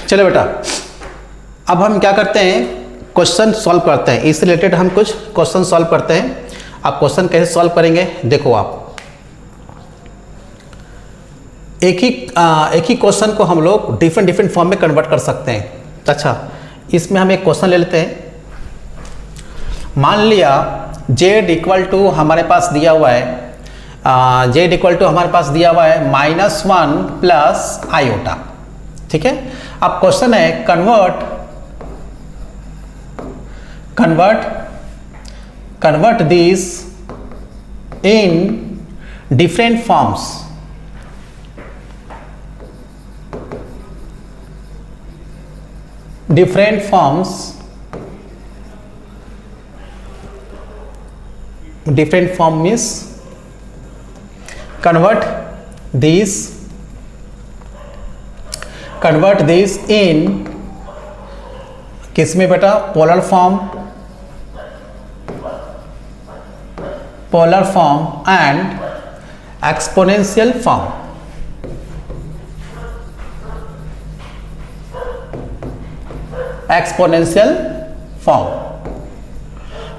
चलो बेटा, अब हम क्या करते हैं, क्वेश्चन सॉल्व करते हैं। इससे रिलेटेड हम कुछ क्वेश्चन सॉल्व करते हैं। आप क्वेश्चन कैसे सॉल्व करेंगे देखो, आप एक ही क्वेश्चन को हम लोग डिफरेंट फॉर्म में कन्वर्ट कर सकते हैं। अच्छा, इसमें हम एक क्वेश्चन ले लेते हैं। मान लिया z इक्वल टू हमारे पास दिया हुआ है, z इक्वल टू हमारे पास दिया हुआ है -1 प्लस आयोटा। ठीक है, अब क्वेश्चन है convert this in different forms. Different forms means convert these in किस में बेटा, polar form and exponential form. Exponential form,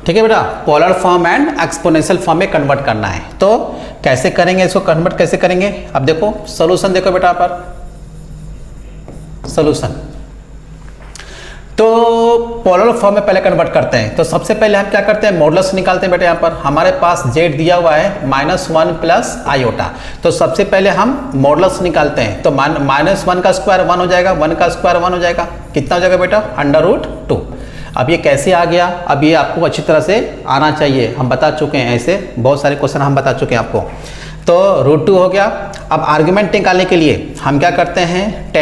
ठीक है बेटा, polar form and exponential form में कन्वर्ट करना है। तो कैसे करेंगे इसको, कन्वर्ट कैसे करेंगे? अब देखो सॉल्यूशन देखो बेटा, पर सॉल्यूशन तो पोलर फॉर्म में पहले कन्वर्ट करते हैं। तो सबसे पहले हम क्या करते हैं, मॉडुलस निकालते हैं बेटा। यहाँ पर हमारे पास z दिया हुआ है -1 प्लस आयोटा, तो सबसे पहले हम मॉडुलस निकालते हैं। तो -1 का स्क्वायर 1 हो जाएगा, 1 का स्क्वायर 1 हो जाएगा, कितना हो जाएगा बेटा, √2। अब ये कैसे आ गया, अब ये आपको अच्छी तरह से आना चाहिए, हम बता चुके हैं, ऐसे बहुत सारे क्वेश्चन हम बता चुके हैं आपको। तो √2 हो गया। अब आर्ग्यूमेंट निकालने के लिए हम क्या करते हैं,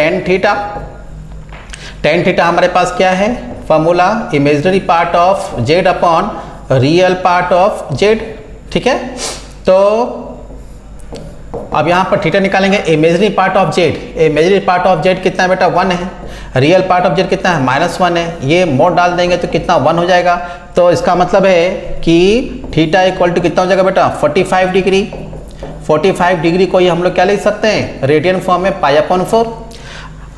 tan थीटा हमारे पास क्या है, formula imaginary part of z upon real part of z। ठीक है, तो अब यहाँ पर थीटा निकालेंगे, imaginary part of z, imaginary part of z कितना है बेटा, 1 है। रियल पार्ट ऑफ z कितना है, -1 है। ये मोड डाल देंगे तो कितना, 1 हो जाएगा। तो इसका मतलब है कि थीटा इक्वल टू कितना हो जाएगा बेटा, 45 डिग्री। 45 डिग्री को ये हम लोग क्या लिख सकते हैं, रेडियन फॉर्म में π/4।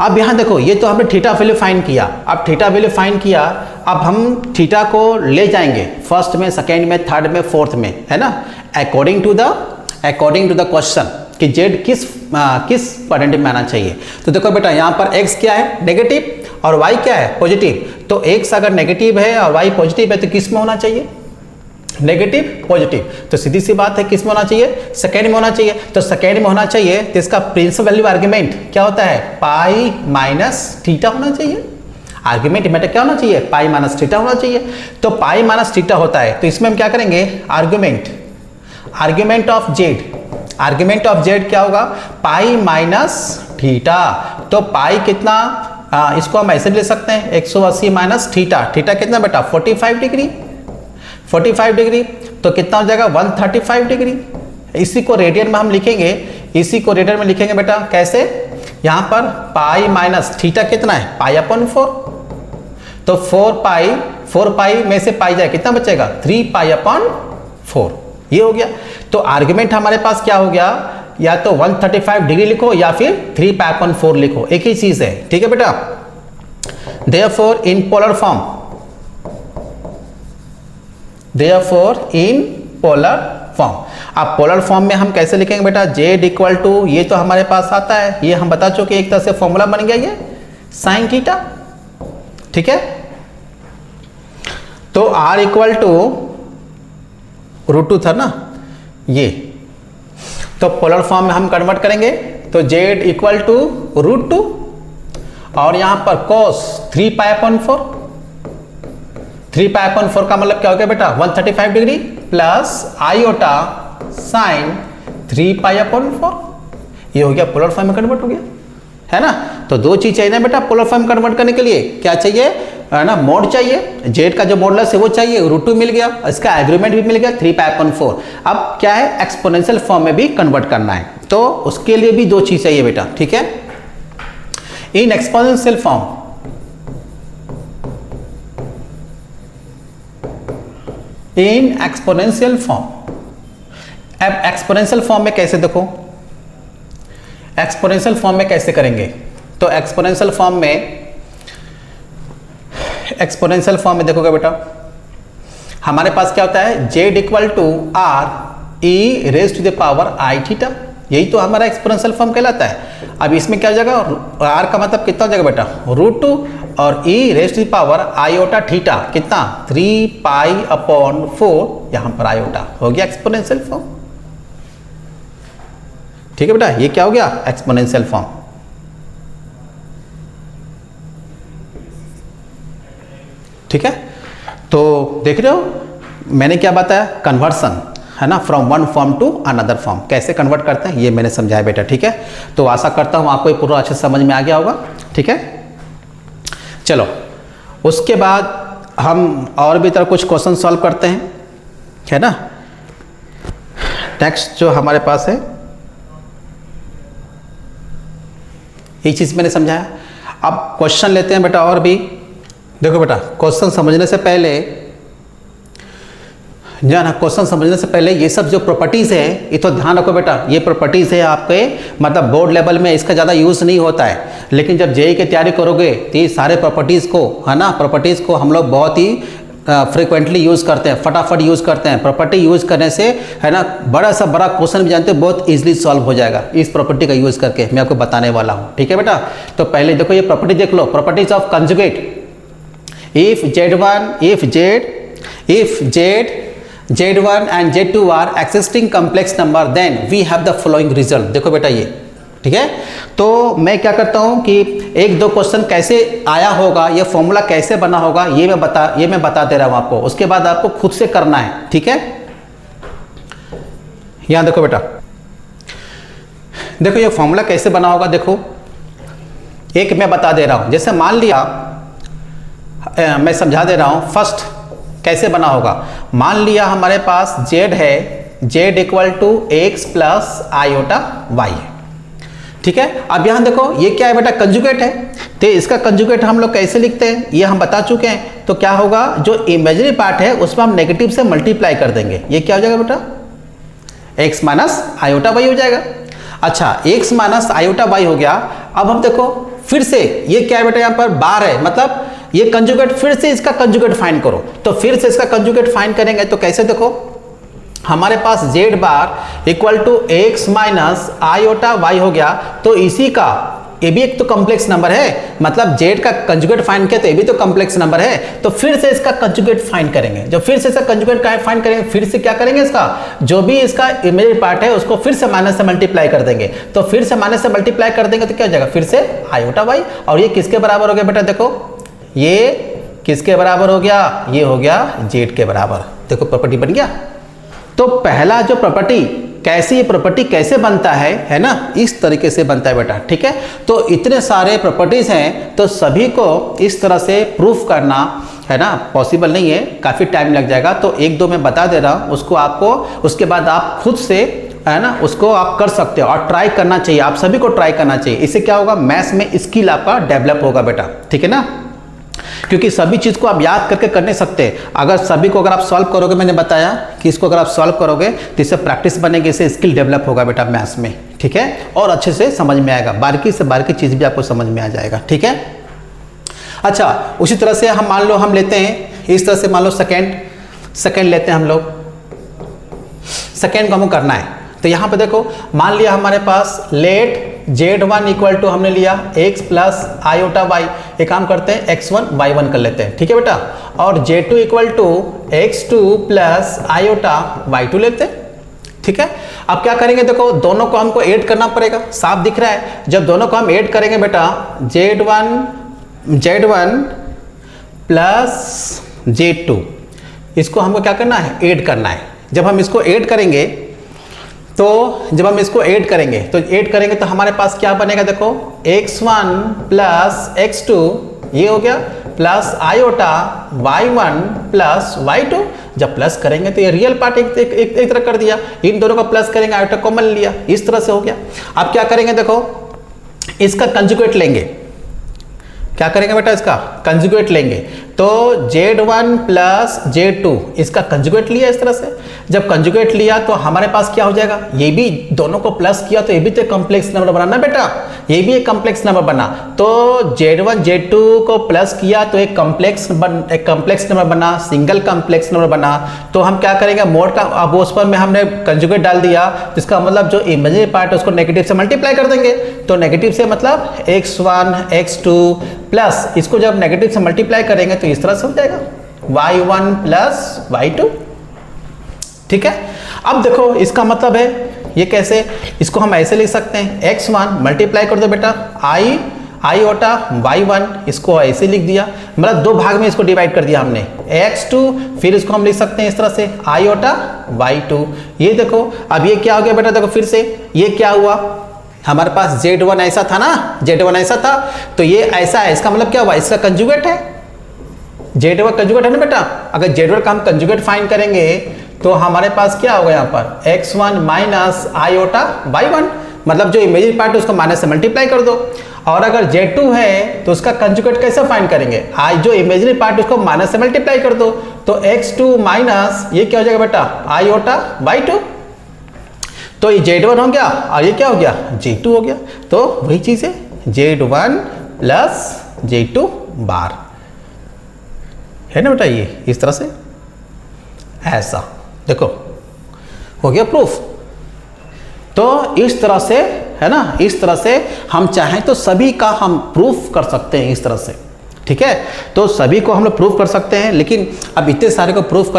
अब यहाँ देखो, ये तो हमने थीटा वैल्यू फाइंड किया। अब थीटा वैल्यू फाइंड किया, अब हम थीटा को ले जाएंगे फर्स्ट में, सेकेंड में, थर्ड में, फोर्थ में, है ना, अकॉर्डिंग टू द क्वेश्चन कि z किस क्वाड्रेंट में आना चाहिए। तो देखो बेटा, यहाँ पर x क्या है, नेगेटिव, और y क्या है, पॉजिटिव। तो x अगर नेगेटिव है और y पॉजिटिव है तो किस में होना चाहिए, नेगेटिव पॉजिटिव। तो सीधी सी बात है, किस में होना चाहिए, सेकेंड में होना चाहिए। तो सेकेंड में होना चाहिए, तो इसका प्रिंसिपल वैल्यू आर्ग्यूमेंट क्या होता है, π-θ होना चाहिए। आर्ग्यूमेंट में क्या होना चाहिए, π-θ होना चाहिए। तो π-θ होता है, तो इसमें हम क्या करेंगे, आर्ग्यूमेंट ऑफ z क्या होगा, π-θ। तो पाई कितना, इसको हम ऐसे ले सकते हैं, 180 माइनस थीटा। थीटा कितना बेटा, 45 डिग्री। 45 डिग्री तो कितना हो जाएगा, 135 डिग्री। इसी को रेडियन में हम लिखेंगे, बेटा कैसे, यहाँ पर π-θ कितना है, π/4। तो 4 पाई में से पाई जाए कितना बचेगा, 3π/4। ये हो गया। तो आर्ग्यूमेंट हमारे पास क्या हो गया, या तो 135 डिग्री लिखो या फिर 3π/4 लिखो, एक ही चीज है। ठीक है बेटा, देयरफॉर इन पोलर फॉर्म, अब पोलर फॉर्म में हम कैसे लिखेंगे बेटा, z इक्वल टू, ये तो हमारे पास आता है, ये हम बता चुके, एक तरह से फॉर्मूला बन गया ये sin थीटा। ठीक है, तो r इक्वल टू √2 था ना ये, तो पोलर फॉर्म में हम कन्वर्ट करेंगे। तो z इक्वल टू √2 और यहां पर cos 3π/4। 3π/4 का मतलब क्या हो गया बेटा, 135 डिग्री प्लस आयोटा साइन 3π/4। ये हो गया, पोलर फॉर्म में कन्वर्ट हो गया, है ना। तो दो चीज चाहिए ना बेटा पोलर फॉर्म कन्वर्ट करने के लिए, क्या चाहिए, है ना, मोड चाहिए, z का जो मॉडुलस है वो चाहिए, √2 मिल गया, इसका एग्रीमेंट भी मिल गया 3π/4। अब क्या है, एक्सपोनेंशियल फॉर्म में भी कन्वर्ट करना है, तो उसके लिए भी दो चीज चाहिए बेटा। ठीक है, इन एक्सपोनेंशियल फॉर्म, अब एक्सपोनेंशियल फॉर्म में कैसे, देखो एक्सपोनेंशियल फॉर्म में कैसे करेंगे, तो एक्सपोनेंशियल फॉर्म में देखोगे बेटा, हमारे पास क्या होता है, z equal to r e raise to the power i theta, यही तो हमारा एक्सपोनेंशियल फॉर्म कहलाता है। अब इसमें क्या हो जाएगा, r का मतलब कितना हो जाएगा बेटा, √2 और e raise to the power iota theta कितना 3 पाई अपॉन 4, यहाँ पर आयोटा हो गया एक्सपोनेंशियल फॉर्म। ठीक है बेटा, ये क्या हो गया, एक्सपोनेंशियल फॉर्म। ठीक है, तो देख रहे हो मैंने क्या बताया, कन्वर्सन है ना, from one form to another form, कैसे कन्वर्ट करते हैं ये मैंने समझाया बेटा। ठीक है, तो आशा करता हूँ आपको ये पूरा अच्छे समझ में आ गया होगा। ठीक है, चलो उसके बाद हम और भी तरह कुछ क्वेश्चन सॉल्व करते हैं, है ना। नेक्स्ट जो हमारे पास है, ये चीज़ मैंने समझाया। अब क्वेश्चन लेते हैं बेटा और भी। देखो बेटा, क्वेश्चन समझने से पहले जाना, क्वेश्चन समझने से पहले ये सब जो प्रॉपर्टीज़ है ये तो ध्यान रखो बेटा, ये प्रॉपर्टीज़ है आपके मतलब बोर्ड लेवल में इसका ज़्यादा यूज़ नहीं होता है, लेकिन जब जेईई की तैयारी करोगे तो ये सारे प्रॉपर्टीज़ को, है ना, प्रॉपर्टीज़ को हम लोग बहुत ही फ्रिक्वेंटली यूज़ करते हैं, फटाफट यूज़ करते हैं। प्रॉपर्टी यूज़ करने से, है ना, बड़ा सा बड़ा क्वेश्चन भी जानते हो बहुत ईजिली सॉल्व हो जाएगा इस प्रॉपर्टी का यूज़ करके, मैं आपको बताने वाला हूँ। ठीक है बेटा, तो पहले देखो ये प्रॉपर्टी देख लो, properties of conjugate. If Z1 and Z2 are existing complex number, then we have the following result। देखो बेटा ये, ठीक है, तो मैं क्या करता हूँ कि एक दो क्वेश्चन कैसे आया होगा, ये फॉर्मूला कैसे बना होगा, ये मैं बता दे रहा हूँ आपको, उसके बाद आपको खुद से करना है। ठीक है, यहाँ देखो बेटा, देखो ये फॉर्मूला कैसे बना होगा, देखो एक मैं बता दे रहा हूँ, जैसे मान लिया मैं समझा दे रहा हूँ। फर्स्ट कैसे बना होगा, मान लिया हमारे पास z है, z equal to x plus iota y है। ठीक है, अब यहाँ देखो ये क्या है बेटा, कंजुगेट है, तो इसका कंजुगेट हम लोग कैसे लिखते हैं ये हम बता चुके हैं। तो क्या होगा, जो इमेजिनरी पार्ट है उसमें हम नेगेटिव से मल्टीप्लाई कर देंगे, ये क्या हो जाएगा बेटा, x माइनस आयोटा वाई हो जाएगा। अच्छा, x माइनस आयोटा वाई हो गया। अब हम देखो फिर से ये क्या है बेटा, यहाँ पर बार है, मतलब ये कंजुगेट, फिर से इसका कंजुगेट फाइंड करो। तो फिर से इसका कंजुगेट फाइंड करेंगे तो कैसे, देखो हमारे पास z bar equal to x minus iota y हो गया, तो इसी का ये भी एक तो कॉम्प्लेक्स नंबर है, मतलब z का कंजुगेट फाइंड किया तो ये भी तो कॉम्प्लेक्स नंबर है, तो फिर से इसका कंजुगेट फाइंड करेंगे। जब फिर से इसका कंजुगेट फाइंड करेंगे, फिर से क्या करेंगे, इसका जो भी इसका इमेजिनरी पार्ट है उसको फिर से माइनस से मल्टीप्लाई कर देंगे। तो फिर से माइनस से मल्टीप्लाई कर देंगे तो क्या हो जाएगा, फिर से आयोटा वाई, और ये किसके बराबर हो गया बेटा, देखो ये किसके बराबर हो गया, ये हो गया z के बराबर। देखो प्रॉपर्टी बन गया। तो पहला जो प्रॉपर्टी, कैसे ये प्रॉपर्टी कैसे बनता है ना, इस तरीके से बनता है बेटा। ठीक है, तो इतने सारे प्रॉपर्टीज हैं तो सभी को इस तरह से प्रूफ करना, है ना, पॉसिबल नहीं है, काफ़ी टाइम लग जाएगा। तो एक दो मैं बता दे रहा हूँ, उसको आपको उसके बाद आप खुद से, है ना, उसको आप कर सकते हो और ट्राई करना चाहिए, आप सभी को ट्राई करना चाहिए। इससे क्या होगा, मैथ्स में स्किल आपका डेवलप होगा बेटा। ठीक है ना, क्योंकि सभी चीज़ को आप याद करके कर नहीं सकते। अगर सभी को अगर आप सॉल्व करोगे, मैंने बताया कि इसको अगर आप सॉल्व करोगे तो इससे प्रैक्टिस बनेगी, इससे स्किल डेवलप होगा बेटा मैथ्स में। ठीक है, और अच्छे से समझ में आएगा, बारीकी से बारीकी चीज़ भी आपको समझ में आ जाएगा। ठीक है, अच्छा उसी तरह से हम मान लो हम लेते हैं इस तरह से, मान लो सेकेंड लेते हैं हम लोग, सेकेंड को हमको करना है। तो यहाँ पे देखो मान लिया हमारे पास लेट z1 इक्वल टू हमने लिया x प्लस आयोटा वाई, एक काम करते हैं x1 y1 कर लेते हैं। ठीक है बेटा, और z2 equal to x2 plus iota y2 लेते हैं। ठीक है, अब क्या करेंगे, देखो दोनों को हमको ऐड करना पड़ेगा, साफ दिख रहा है। जब दोनों को हम ऐड करेंगे बेटा, z1 प्लस z2, इसको हमको क्या करना है, ऐड करना है। जब हम इसको ऐड करेंगे तो ऐड करेंगे तो हमारे पास क्या बनेगा, देखो x1 प्लस x2 ये हो गया, plus iota y1 plus y2। जब प्लस करेंगे तो ये रियल पार्ट एक तरह कर दिया, इन दोनों को प्लस करेंगे, आयोटा कॉमन लिया, इस तरह से हो गया। अब क्या करेंगे, देखो इसका कंजुगेट लेंगे, क्या करेंगे बेटा, इसका कंजुगेट लेंगे। तो Z1 प्लस Z2 इसका कंजुगेट लिया इस तरह से। जब कंजुगेट लिया तो हमारे पास क्या हो जाएगा, ये भी दोनों को प्लस किया तो ये भी तो कॉम्प्लेक्स नंबर बना ना बेटा, ये भी एक कॉम्प्लेक्स नंबर बना। तो Z1 Z2 को प्लस किया तो एक कॉम्प्लेक्स नंबर बना, सिंगल कॉम्प्लेक्स नंबर बना। तो हम क्या करेंगे, मोड का अब उस पर में हमने कंजुगेट डाल दिया, तो इसका मतलब जो इमेजिनरी पार्ट है उसको नेगेटिव से मल्टीप्लाई कर देंगे। तो नेगेटिव से मतलब x1 x2 प्लस इसको जब नेगेटिव से मल्टीप्लाई करेंगे तो इस तरह से हो जाएगा y1 प्लस y2। ठीक है, अब देखो इसका मतलब है ये कैसे, इसको हम ऐसे लिख सकते हैं x1 मल्टीप्लाई कर दो बेटा i ओटा y1, इसको ऐसे लिख दिया, मतलब दो भाग में इसको डिवाइड कर दिया हमने x2, फिर इसको हम लिख सकते हैं इस तरह से i ओटा y2। ये देखो अब ये क्या हो गया बेटा, देखो फिर से ये क्या हुआ, हमारे पास Z1 ऐसा था ना, Z1 ऐसा था तो ये ऐसा है, इसका मतलब क्या हुआ, इसका कंजुगेट है, Z1 कंजुगेट है ना बेटा। अगर Z1 का हम कंजुगेट फाइंड करेंगे तो हमारे पास क्या होगा, यहाँ पर x1 माइनस i ओटा y1, मतलब जो इमेजिनरी पार्ट है उसको माइनस से मल्टीप्लाई कर दो। और अगर Z2 है तो उसका कंजुगेट कैसे फाइंड करेंगे, आई जो इमेजिनरी पार्ट उसको माइनस से मल्टीप्लाई कर दो, तो x2 माइनस ये क्या हो जाएगा बेटा i ओटा y2। तो ये Z1 हो गया और ये क्या हो गया Z2 हो गया। तो वही चीज है Z1 प्लस Z2 बार, है ना बेटा, ये इस तरह से ऐसा देखो हो गया प्रूफ। तो इस तरह से है ना, इस तरह से हम चाहें तो सभी का हम प्रूफ कर सकते हैं इस तरह से। ठीक है, तो सभी को हम लोग प्रूफ कर सकते हैं, लेकिन अब इतने सारे को प्रूफ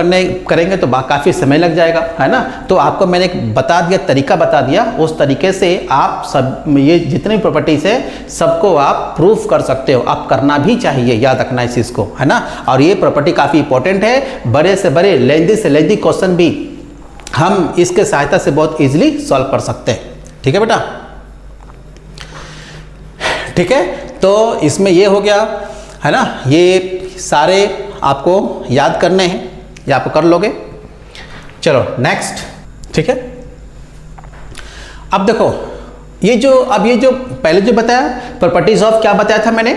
करेंगे तो काफ़ी समय लग जाएगा, है ना। तो आपको मैंने एक बता दिया, तरीका बता दिया, उस तरीके से आप सब ये जितनी प्रॉपर्टीज है सबको आप प्रूफ कर सकते हो। आप करना भी चाहिए, याद रखना इस चीज़ को, है ना। और ये प्रॉपर्टी काफ़ी इंपॉर्टेंट है, बड़े से बड़े लेंदी से लेंदी क्वेश्चन भी हम इसके सहायता से बहुत ईजिली सॉल्व कर सकते हैं। ठीक है बेटा, ठीक है। तो इसमें ये हो गया, है ना, ये सारे आपको याद करने हैं, ये आप कर लोगे। चलो नेक्स्ट, ठीक है। अब देखो ये जो पहले जो बताया प्रॉपर्टीज ऑफ, क्या बताया था मैंने,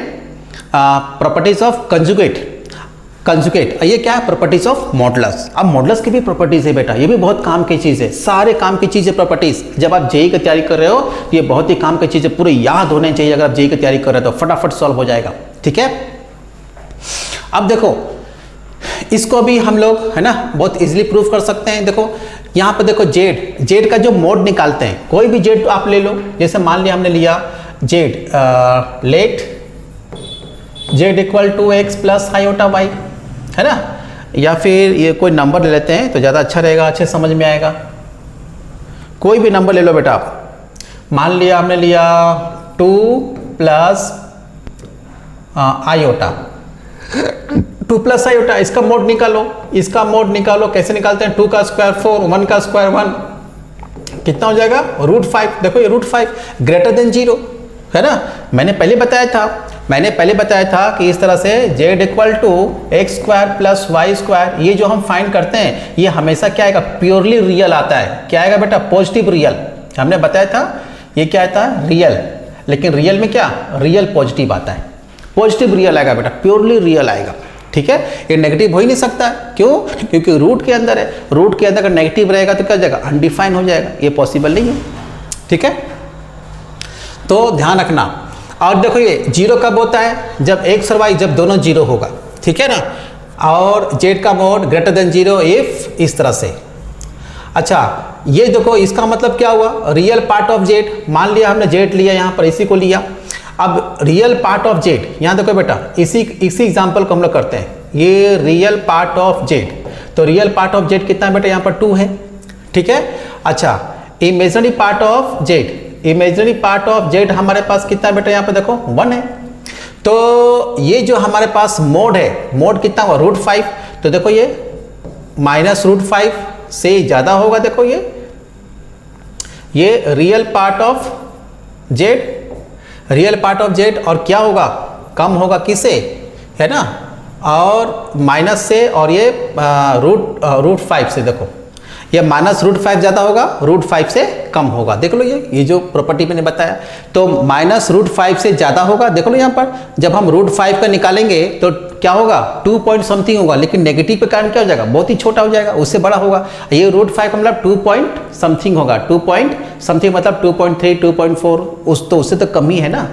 प्रॉपर्टीज ऑफ कंजुगेट, ये क्या है, प्रॉपर्टीज ऑफ मॉडुलस। अब मॉडुलस की भी प्रॉपर्टीज है बेटा, ये भी बहुत काम की चीज़ है, सारे काम की चीज़ है प्रॉपर्टीज। जब आप जेईई की तैयारी कर रहे हो तो ये बहुत ही काम की चीज़ है, पूरे याद होने चाहिए। अगर आप जेईई की तैयारी कर रहे हो तो फटाफट सॉल्व हो जाएगा। ठीक है, अब देखो इसको भी हम लोग, है ना, बहुत इजीली प्रूफ कर सकते हैं। देखो यहाँ पर देखो जेड का जो मोड निकालते हैं, कोई भी जेड आप ले लो, जैसे मान लिया हमने लिया z let z equal to x plus iota y, है ना, या फिर ये कोई नंबर ले लेते हैं तो ज़्यादा अच्छा रहेगा, अच्छे समझ में आएगा। कोई भी नंबर ले लो बेटा आप, मान लिया हमने लिया 2 प्लस आयोटा, 2 प्लस आयोटा, इसका मोड निकालो, इसका मोड निकालो। कैसे निकालते हैं, 2 का स्क्वायर 4, 1 का स्क्वायर 1, कितना हो जाएगा √5। देखो ये √5 ग्रेटर देन 0, है ना। मैंने पहले बताया था कि इस तरह से z equal to x square plus y square, ये जो हम फाइंड करते हैं ये हमेशा क्या आएगा, प्योरली रियल आता है। क्या आएगा बेटा, पॉजिटिव रियल। हमने बताया था ये क्या आता है, रियल, लेकिन रियल में क्या, रियल पॉजिटिव आता है, पॉजिटिव रियल आएगा बेटा, प्योरली रियल आएगा। ठीक है, ये नेगेटिव हो ही नहीं सकता। क्यों, क्योंकि रूट के अंदर है, रूट के अंदर अगर नेगेटिव रहेगा तो क्या हो जाएगा, अनडिफाइन हो जाएगा, ये पॉसिबल नहीं है। ठीक है, तो ध्यान रखना। और देखो ये 0 कब होता है, जब x और y जब दोनों 0 होगा। ठीक है ना, और z का मोड ग्रेटर देन 0 इफ, इस तरह से। अच्छा ये देखो इसका मतलब क्या हुआ, रियल पार्ट ऑफ z, मान लिया हमने z लिया यहाँ पर, इसी को लिया। अब रियल पार्ट ऑफ z, यहाँ देखो बेटा इसी एग्जाम्पल को हम लोग करते हैं, ये रियल पार्ट ऑफ z, तो रियल पार्ट ऑफ z कितना है बेटा, यहाँ पर 2 है। ठीक है, अच्छा imaginary part of z, imaginary part of z हमारे पास कितना है बेटा, यहाँ पे देखो 1 है। तो ये जो हमारे पास मोड है, मोड कितना हुआ √5, तो देखो ये माइनस √5 से ज़्यादा होगा। देखो ये real part of z, real part of z, और क्या होगा, कम होगा किसे, है ना, और माइनस से, और ये √5 से। देखो या -√5 ज़्यादा होगा, √5 से कम होगा। देख लो ये जो प्रॉपर्टी मैंने बताया, तो -√5 से ज़्यादा होगा। देखो लो यहाँ पर जब हम √5 का निकालेंगे तो क्या होगा, 2 पॉइंट समथिंग होगा, लेकिन नेगेटिव के कारण क्या हो जाएगा, बहुत ही छोटा हो जाएगा, उससे बड़ा होगा। ये √5 मतलब 2 पॉइंट समथिंग होगा, 2 पॉइंट समथिंग मतलब 2.3, 2.4, उससे तो कम ही है ना।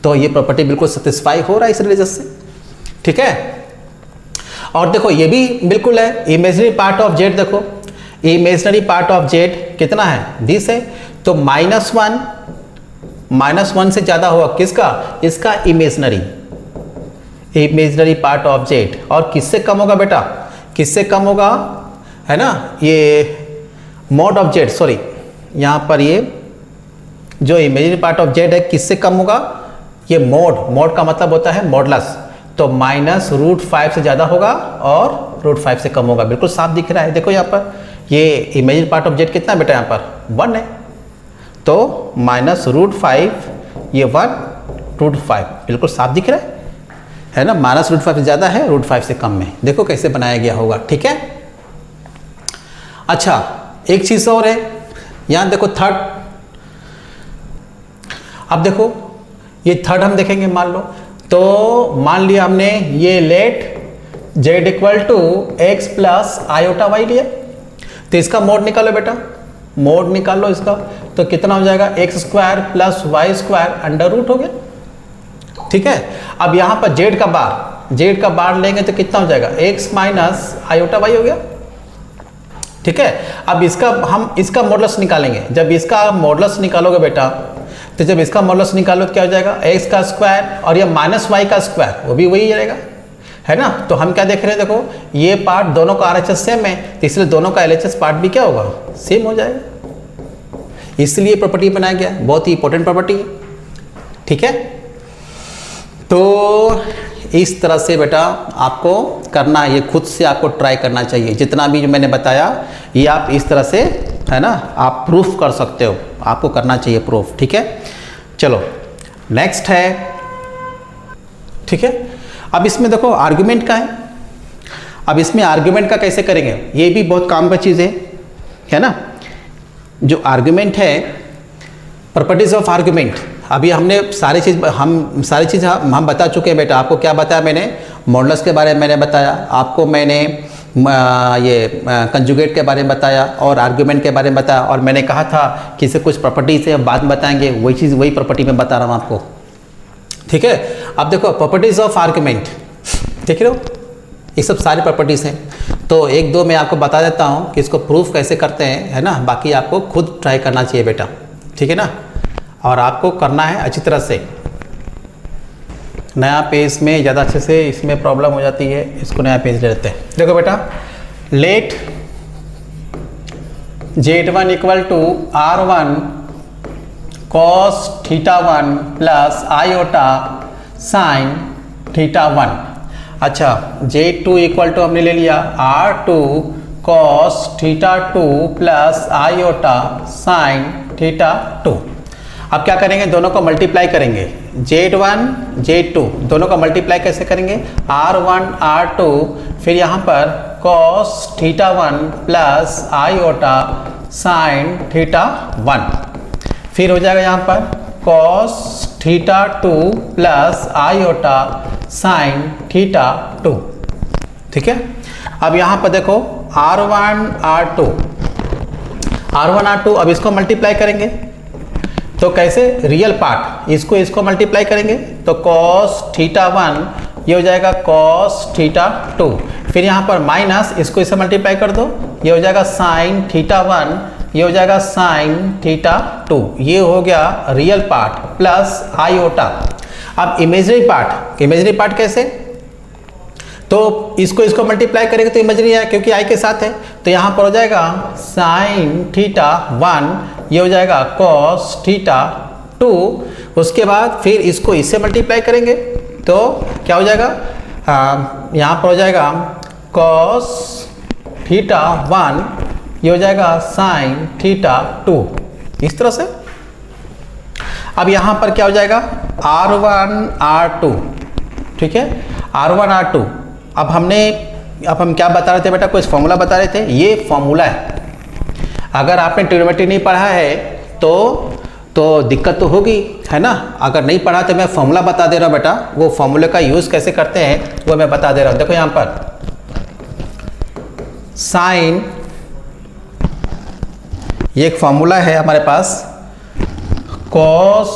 तो ये प्रॉपर्टी बिल्कुल सेटिस्फाई हो रहा है इस रिलेशन से, ठीक है। और देखो ये भी बिल्कुल है, इमेजिनरी पार्ट ऑफ जेड, देखो इमेजिनरी पार्ट ऑफ जेड कितना है, 20 है, तो -1 से ज़्यादा होगा किसका, इसका इमेजिनरी पार्ट ऑफ जेड। और किससे कम होगा बेटा, किससे कम होगा, है ना, ये मॉड ऑफ जेड, सॉरी यहाँ पर ये जो इमेजिनरी पार्ट ऑफ जेड है किससे कम होगा, ये मॉड का मतलब होता है मॉडलस, तो -√5 से ज़्यादा होगा और √5 से कम होगा। बिल्कुल साफ दिख रहा है, देखो यहाँ पर ये इमेजिनरी पार्ट ऑफ जेड कितना है बेटा, यहाँ पर 1 है, तो -√5 ये 1 √5 बिल्कुल साफ दिख रहा है ना, -√5 से ज़्यादा है, √5 से कम में। देखो कैसे बनाया गया होगा, ठीक है। अच्छा एक चीज़ और है, यहाँ देखो थर्ड, अब देखो ये थर्ड हम देखेंगे, मान लो, तो मान लिया हमने ये लेट z = x + i/y लिया, तो इसका मोड निकालो बेटा, मोड निकालो इसका, तो कितना हो जाएगा, x² + y² √ हो गया, ठीक है। अब यहाँ पर z का बार लेंगे तो कितना हो जाएगा, x - i/y हो गया, ठीक है। अब हम इसका मॉडुलस निकालेंगे, जब इसका मॉडुलस निकालोगे बेटा, तो जब इसका मॉडुलस निकालो तो क्या हो जाएगा, x का स्क्वायर और ये -y का स्क्वायर, वो भी वही रहेगा, है ना। तो हम क्या देख रहे हैं, देखो ये पार्ट दोनों का RHS सेम है, तो इसलिए दोनों का LHS पार्ट भी क्या होगा, सेम हो जाएगा, इसलिए प्रॉपर्टी बनाया गया, बहुत ही इंपॉर्टेंट प्रॉपर्टी है, ठीक है। तो इस तरह से बेटा आपको करना है, ये खुद से आपको ट्राई करना चाहिए, जितना भी जो मैंने बताया ये आप इस तरह से, है ना, आप प्रूफ कर सकते हो, आपको करना चाहिए प्रूफ, ठीक है। चलो नेक्स्ट है, ठीक है। अब इसमें देखो आर्गुमेंट का है, अब इसमें आर्गुमेंट का कैसे करेंगे, ये भी बहुत काम का चीज़ है ना। जो आर्गुमेंट है, प्रॉपर्टीज ऑफ आर्गुमेंट, अभी हमने सारी चीज़ हम बता चुके हैं बेटा। आपको क्या बताया मैंने, मॉडुलस के बारे में मैंने बताया आपको, मैंने ये कंजुगेट के बारे में बताया और आर्गुमेंट के बारे में बताया, और मैंने कहा था कि इसे कुछ प्रॉपर्टी से बाद में बताएंगे, वही चीज़ वही प्रॉपर्टी में बता रहा हूँ आपको, ठीक है। अब देखो प्रॉपर्टीज ऑफ आर्गुमेंट, देख रहे हो, ये सब सारी प्रॉपर्टीज़ हैं, तो एक दो मैं आपको बता देता हूँ कि इसको प्रूफ कैसे करते हैं, है ना, बाकी आपको खुद ट्राई करना चाहिए बेटा, ठीक है ना, और आपको करना है अच्छी तरह से। नया पेज में ज़्यादा अच्छे से इसमें प्रॉब्लम हो जाती है, इसको नया पेज ले लेते हैं। देखो बेटा, late z1 = r1 cos θ1 + iota sin θ1। अच्छा, z2 = हमने ले लिया r2 cos θ2 + iota sin θ2। अब क्या करेंगे, दोनों को मल्टीप्लाई करेंगे, z1 z2 दोनों का मल्टीप्लाई कैसे करेंगे, r1 r2, फिर यहाँ पर cos θ1 + iota sin θ1, फिर हो जाएगा यहाँ पर cos θ2 + iota sin θ2, ठीक है। अब यहाँ पर देखो r1 r2, अब इसको मल्टीप्लाई करेंगे, तो कैसे, रियल पार्ट इसको मल्टीप्लाई करेंगे, तो cos θ1 ये हो जाएगा cos θ2, फिर यहाँ पर माइनस इसको इससे मल्टीप्लाई कर दो, ये हो जाएगा sin θ1, ये हो जाएगा sin θ2, ये हो गया रियल पार्ट प्लस आयोटा। अब इमेजिनरी पार्ट कैसे, तो इसको मल्टीप्लाई करेंगे तो इमेजिनरी है क्योंकि आई के साथ है, तो यहाँ पर हो जाएगा sin θ1, ये हो जाएगा cos θ2, उसके बाद फिर इसको इससे मल्टीप्लाई करेंगे तो क्या हो जाएगा, यहाँ पर हो जाएगा cos θ1, ये हो जाएगा sin θ2, इस तरह से। अब यहाँ पर क्या हो जाएगा r1 r2, ठीक है, r1 r2। अब हम क्या बता रहे थे बेटा, कुछ फॉर्मूला बता रहे थे, ये फॉर्मूला है, अगर आपने ट्रिग्नोमेट्री नहीं पढ़ा है तो दिक्कत तो होगी, है ना। अगर नहीं पढ़ा तो मैं फॉर्मूला बता दे रहा हूँ बेटा, वो फॉर्मूले का यूज़ कैसे करते हैं वो मैं बता दे रहा हूँ। देखो यहाँ पर साइन, ये एक फॉर्मूला है हमारे पास, cos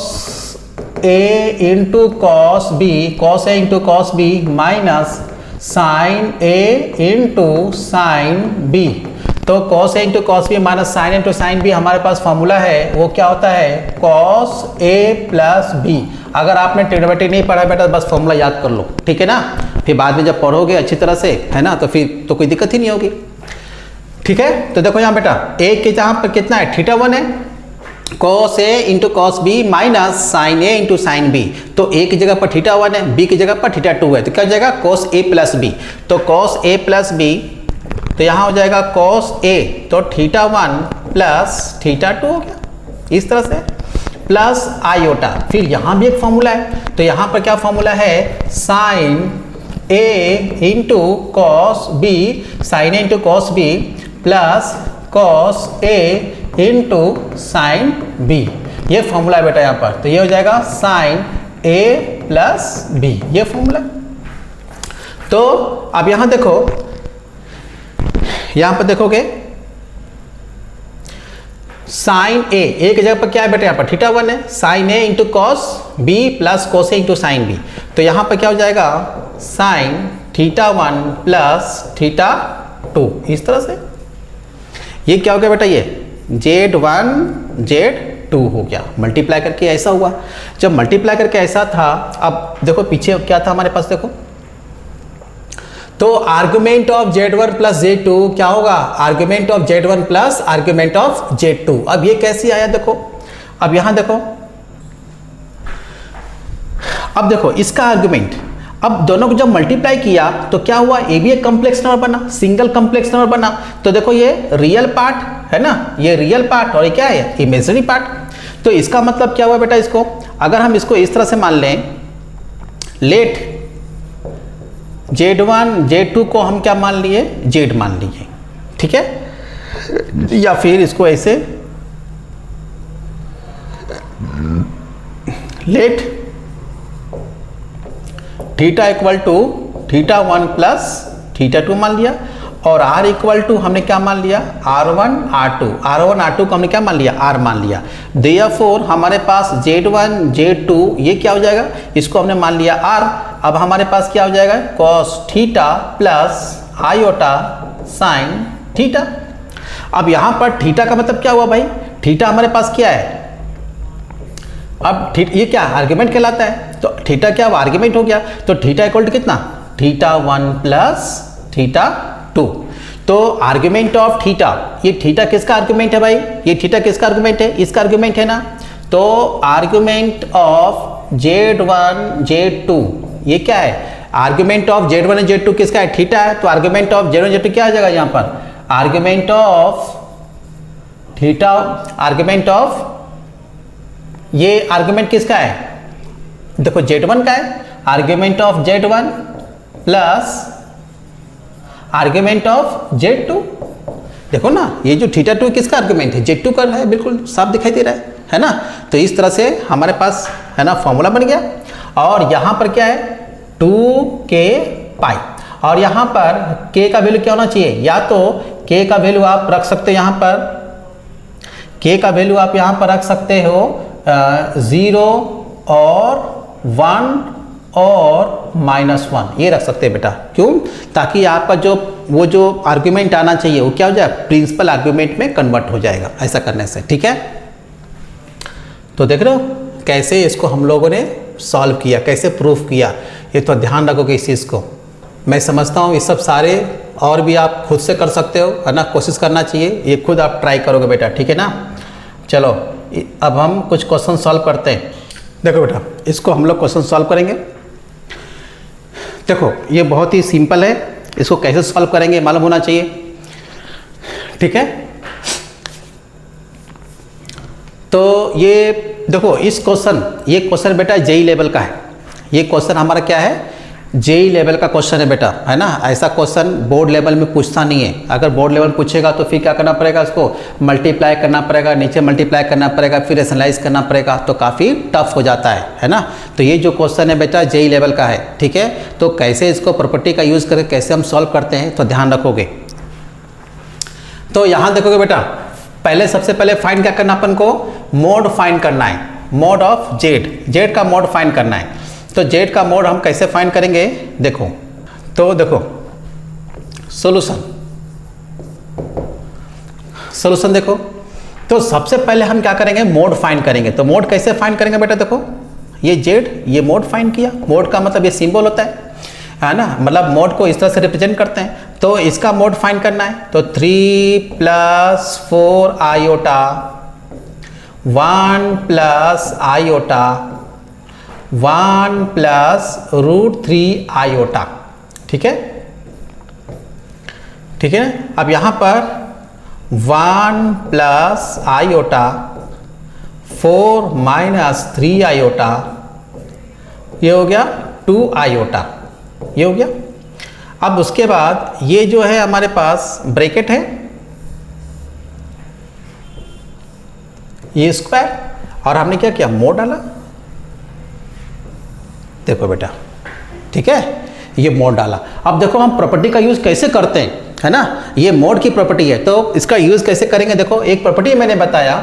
A into cos A into cos B minus sine A into sine B. तो cos A into cos B minus sine into sine B हमारे पास फॉर्मूला है, वो क्या होता है, कॉस ए प्लस बी। अगर आपने ट्रिग्नोमेट्री नहीं पढ़ा बेटा बस फॉर्मूला याद कर लो, ठीक है ना। फिर बाद में जब पढ़ोगे अच्छी तरह से, है ना, तो फिर तो कोई दिक्कत ही नहीं होगी, ठीक है। तो देखो यहाँ बेटा ए के जहाँ पर कितना है, θ1 है, cos A into cos B minus sine A into sine B. तो ए की जगह पर θ1 है, बी की जगह पर θ2 है, तो क्या हो जाएगा, कॉस ए प्लस बी। तो कॉस ए प्लस बी, तो यहाँ हो जाएगा कॉस ए, तो θ1 प्लस θ2 हो गया इस तरह से, प्लस आयोटा। फिर यहाँ भी एक फॉर्मूला है, तो यहाँ पर क्या फॉर्मूला है, sine A into cos B, sine A into cos B plus cos A into sine B, ये फॉर्मूला है बेटा यहाँ पर। तो ये हो जाएगा साइन ए प्लस बी, ये फॉर्मूला। तो अब यहाँ देखो, यहाँ पर देखोगे साइन ए की जगह पर क्या है बेटा, यहाँ पर θ1 है, sine A into cos B plus cos A into sine B. तो यहाँ पर क्या हो जाएगा, साइन θ1 प्लस θ2, इस तरह से। ये क्या हो गया बेटा, ये Z1 Z2 हो गया, मल्टीप्लाई करके ऐसा हुआ। जब मल्टीप्लाई करके ऐसा था, अब देखो पीछे क्या था हमारे पास, देखो तो argument of Z1 plus Z2 क्या होगा, argument of Z1 plus argument of Z2। अब ये कैसे आया देखो, अब यहां देखो, अब देखो इसका आर्गुमेंट, अब दोनों को जब मल्टीप्लाई किया तो क्या हुआ, ए भी एक कॉम्प्लेक्स नंबर बना, सिंगल कॉम्प्लेक्स नंबर बना। तो देखो ये रियल पार्ट है ना, ये रियल पार्ट, और ये क्या है, इमेजिनरी पार्ट। तो इसका मतलब क्या हुआ बेटा, इसको अगर हम इसको इस तरह से मान लें, लेट Z1 Z2 को हम क्या मान लिए, Z मान लिए, ठीक है। या फिर इसको ऐसे let theta equal to θ1 plus θ2 मान लिया, और R इक्वल टू हमने क्या मान लिया, R1 R2 को हमने क्या मान लिया, R मान लिया। देयरफॉर हमारे पास Z1 Z2 ये क्या हो जाएगा, इसको हमने मान लिया R। अब हमारे पास क्या हो जाएगा, cos theta plus iota sine theta. अब यहाँ पर थीटा का मतलब क्या हुआ भाई, थीटा हमारे पास क्या है, अब ये क्या आर्ग्यूमेंट कहलाता है, तो थीटा क्या आर्ग्यूमेंट हो गया। तो थीटा इक्वल टू कितना, θ1 प्लस θ2। तो आर्ग्यूमेंट ऑफ थीटा, ये थीटा किसका आर्ग्यूमेंट है भाई, ये थीटा किसका आर्ग्यूमेंट है, इसका आर्ग्यूमेंट है ना। तो आर्ग्यूमेंट ऑफ Z1 Z2 ये क्या है, आर्ग्यूमेंट ऑफ Z1 और Z2 किसका है, थीटा है। तो आर्ग्यूमेंट ऑफ Z1 Z2 क्या आ जाएगा यहाँ पर, argument of theta, argument of, ये आर्ग्यूमेंट किसका है, देखो Z1 का है, argument of Z1 plus argument of Z2। देखो ना, ये जो θ2 किसका आर्ग्यूमेंट है, Z2 का है, बिल्कुल साफ दिखाई दे रहा है ना। तो इस तरह से हमारे पास है ना फॉर्मूला बन गया। और यहाँ पर क्या है, 2k पाई, और यहाँ पर k का वैल्यू क्या होना चाहिए, या तो k का वैल्यू आप रख सकते हो यहाँ पर, k का वैल्यू आप यहाँ पर रख सकते हो 0 और 1 और -1, ये रख सकते हैं बेटा। क्यों, ताकि आपका जो वो जो आर्ग्यूमेंट आना चाहिए वो क्या हो जाए, प्रिंसिपल आर्ग्यूमेंट में कन्वर्ट हो जाएगा ऐसा करने से, ठीक है। तो देख रहे हो कैसे इसको हम लोगों ने सॉल्व किया, कैसे प्रूफ किया, ये तो ध्यान रखोगे इस चीज़ को। मैं समझता हूँ ये सब सारे और भी आप खुद से कर सकते हो, है ना, कोशिश करना चाहिए, ये खुद आप ट्राई करोगे बेटा, ठीक है ना। चलो अब हम कुछ क्वेश्चन सॉल्व करते हैं। देखो बेटा इसको हम लोग क्वेश्चन सॉल्व करेंगे। देखो ये बहुत ही सिंपल है, इसको कैसे सॉल्व करेंगे मालूम होना चाहिए, ठीक है। तो ये देखो इस क्वेश्चन, ये क्वेश्चन बेटा जेई लेवल का है। ये क्वेश्चन हमारा क्या है, जेई लेवल का क्वेश्चन है बेटा, है ना। ऐसा क्वेश्चन बोर्ड लेवल में पूछता नहीं है। अगर बोर्ड लेवल पूछेगा तो फिर क्या करना पड़ेगा, उसको मल्टीप्लाई करना पड़ेगा, नीचे मल्टीप्लाई करना पड़ेगा, फिर एनालाइज करना पड़ेगा, तो काफ़ी टफ हो जाता है ना। तो ये जो क्वेश्चन है बेटा जेई लेवल का है, ठीक है। तो कैसे इसको प्रॉपर्टी का यूज़ करके कैसे हम सॉल्व करते हैं तो ध्यान रखोगे। तो यहाँ देखोगे बेटा, पहले सबसे पहले फाइंड क्या करना, अपन को मोड फाइंड करना है, मोड ऑफ जेड, जेड का मोड फाइंड करना है। तो जेड का मोड हम कैसे फाइंड करेंगे, देखो तो देखो सॉल्यूशन देखो। तो सबसे पहले हम क्या करेंगे, मोड फाइंड करेंगे। तो मोड कैसे फाइंड करेंगे बेटा, देखो ये जेड, ये मोड फाइंड किया। मोड का मतलब ये सिंबल होता है ना, मतलब मोड को इस तरह से रिप्रेजेंट करते हैं। तो इसका मोड फाइंड करना है, तो 3 + 4 आयोटा 1 + आयोटा 1 + √3 आयोटा, ठीक है, ठीक है। अब यहाँ पर 1 + आयोटा 4 - 3 आयोटा, ये हो गया 2 आयोटा, ये हो गया। अब उसके बाद ये जो है हमारे पास ब्रैकेट है, ये स्क्वायर, और हमने क्या किया, मोड डाला। देखो बेटा, ठीक है, ये मोड डाला। अब देखो हम प्रॉपर्टी का यूज़ कैसे करते हैं, है ना। ये मोड की प्रॉपर्टी है, तो इसका यूज़ कैसे करेंगे। देखो एक प्रॉपर्टी मैंने बताया